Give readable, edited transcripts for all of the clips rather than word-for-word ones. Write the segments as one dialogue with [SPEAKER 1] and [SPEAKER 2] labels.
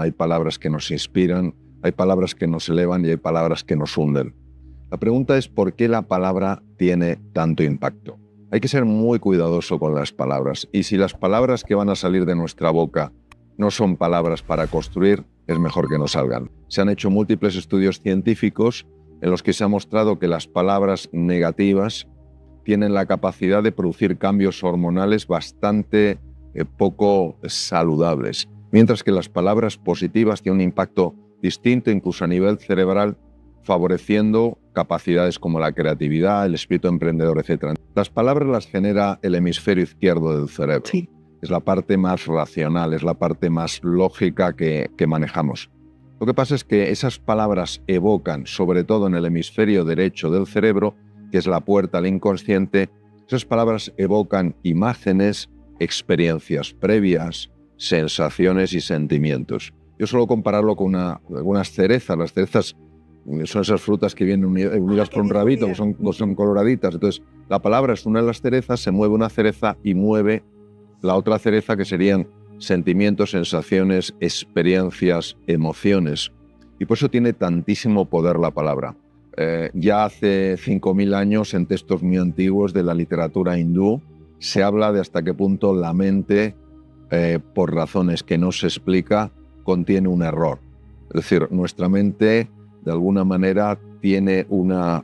[SPEAKER 1] hay palabras que nos inspiran, hay palabras que nos elevan y hay palabras que nos hunden. La pregunta es ¿por qué la palabra tiene tanto impacto? Hay que ser muy cuidadoso con las palabras, y si las palabras que van a salir de nuestra boca no son palabras para construir, es mejor que no salgan. Se han hecho múltiples estudios científicos en los que se ha mostrado que las palabras negativas tienen la capacidad de producir cambios hormonales bastante poco saludables, mientras que las palabras positivas tienen un impacto distinto incluso a nivel cerebral, favoreciendo capacidades como la creatividad, el espíritu emprendedor, etc. Las palabras las genera el hemisferio izquierdo del cerebro.
[SPEAKER 2] Sí.
[SPEAKER 1] Es la parte más racional, es la parte más lógica que manejamos. Lo que pasa es que esas palabras evocan, sobre todo en el hemisferio derecho del cerebro, que es la puerta al inconsciente, esas palabras evocan imágenes, experiencias previas, sensaciones y sentimientos. Yo suelo compararlo con algunas cerezas. Las cerezas son esas frutas que vienen unidas por un rabito, que son coloraditas. Entonces, la palabra es una de las cerezas, se mueve una cereza y mueve la otra cereza, que serían sentimientos, sensaciones, experiencias, emociones. Y por eso tiene tantísimo poder la palabra. Ya hace 5.000 años, en textos muy antiguos de la literatura hindú, se habla de hasta qué punto la mente, por razones que no se explica, contiene un error. Es decir, nuestra mente, de alguna manera, tiene una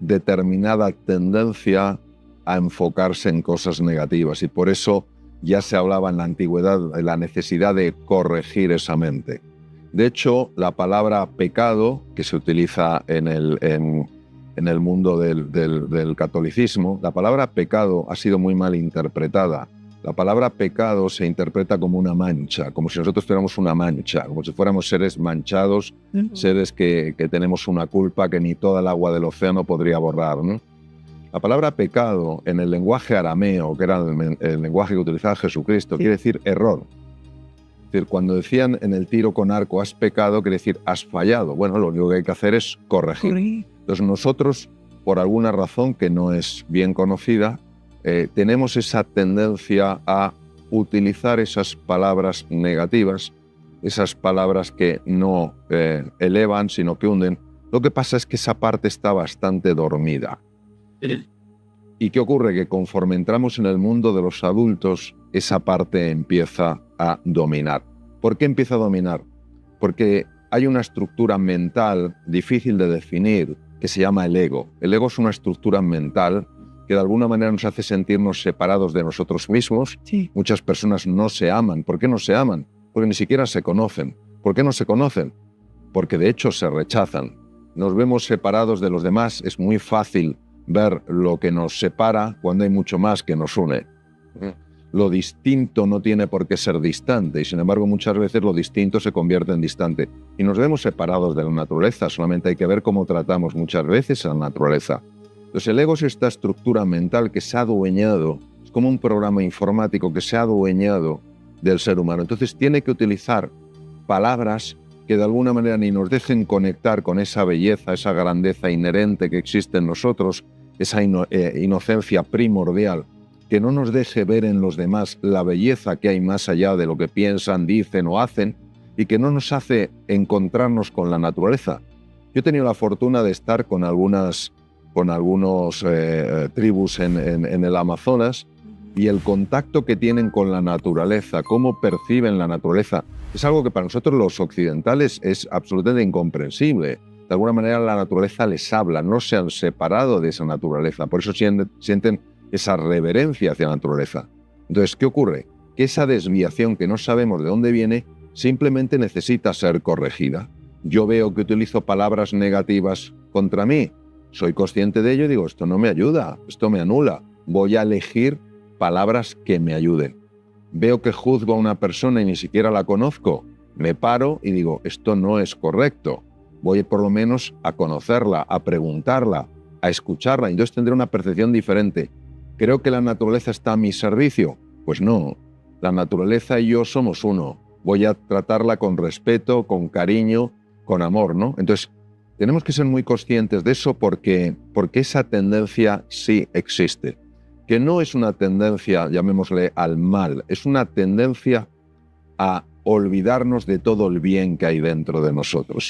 [SPEAKER 1] determinada tendencia a enfocarse en cosas negativas, y por eso ya se hablaba en la antigüedad de la necesidad de corregir esa mente. De hecho, la palabra pecado, que se utiliza en el mundo del catolicismo, la palabra pecado ha sido muy mal interpretada. La palabra pecado se interpreta como una mancha, como si nosotros tuviéramos una mancha, como si fuéramos seres manchados, seres que tenemos una culpa que ni toda el agua del océano podría borrar, ¿no? La palabra pecado en el lenguaje arameo, que era el lenguaje que utilizaba Jesucristo, quiere decir error. Es decir, cuando decían en el tiro con arco has pecado, quiere decir has fallado. Bueno, lo único que hay que hacer es corregir. Entonces nosotros, por alguna razón que no es bien conocida, tenemos esa tendencia a utilizar esas palabras negativas, esas palabras que no elevan, sino que hunden. Lo que pasa es que esa parte está bastante dormida. ¿Y qué ocurre? Que conforme entramos en el mundo de los adultos, esa parte empieza a dominar. ¿Por qué empieza a dominar? Porque hay una estructura mental difícil de definir que se llama el ego. El ego es una estructura mental que de alguna manera nos hace sentirnos separados de nosotros mismos.
[SPEAKER 2] Sí.
[SPEAKER 1] Muchas personas no se aman. ¿Por qué no se aman? Porque ni siquiera se conocen. ¿Por qué no se conocen? Porque de hecho se rechazan. Nos vemos separados de los demás. Es muy fácil ver lo que nos separa cuando hay mucho más que nos une. Lo distinto no tiene por qué ser distante, y sin embargo muchas veces lo distinto se convierte en distante. Y nos vemos separados de la naturaleza, solamente hay que ver cómo tratamos muchas veces a la naturaleza. Entonces el ego es esta estructura mental que se ha adueñado, es como un programa informático que se ha adueñado del ser humano. Entonces tiene que utilizar palabras que de alguna manera ni nos dejen conectar con esa belleza, esa grandeza inherente que existe en nosotros, esa inocencia primordial, que no nos deje ver en los demás la belleza que hay más allá de lo que piensan, dicen o hacen, y que no nos hace encontrarnos con la naturaleza. Yo he tenido la fortuna de estar con algunos tribus en el Amazonas, y el contacto que tienen con la naturaleza, cómo perciben la naturaleza, es algo que para nosotros los occidentales es absolutamente incomprensible. De alguna manera la naturaleza les habla, no se han separado de esa naturaleza, por eso sienten esa reverencia hacia la naturaleza. Entonces, ¿qué ocurre? Que esa desviación que no sabemos de dónde viene simplemente necesita ser corregida. Yo veo que utilizo palabras negativas contra mí, soy consciente de ello y digo, esto no me ayuda, esto me anula, voy a elegir palabras que me ayuden. Veo que juzgo a una persona y ni siquiera la conozco, me paro y digo, esto no es correcto. Voy por lo menos a conocerla, a preguntarla, a escucharla, y entonces tendré una percepción diferente. ¿Creo que la naturaleza está a mi servicio? Pues no, la naturaleza y yo somos uno. Voy a tratarla con respeto, con cariño, con amor, ¿no? Entonces, tenemos que ser muy conscientes de eso porque esa tendencia sí existe. Que no es una tendencia, llamémosle, al mal, es una tendencia a olvidarnos de todo el bien que hay dentro de nosotros.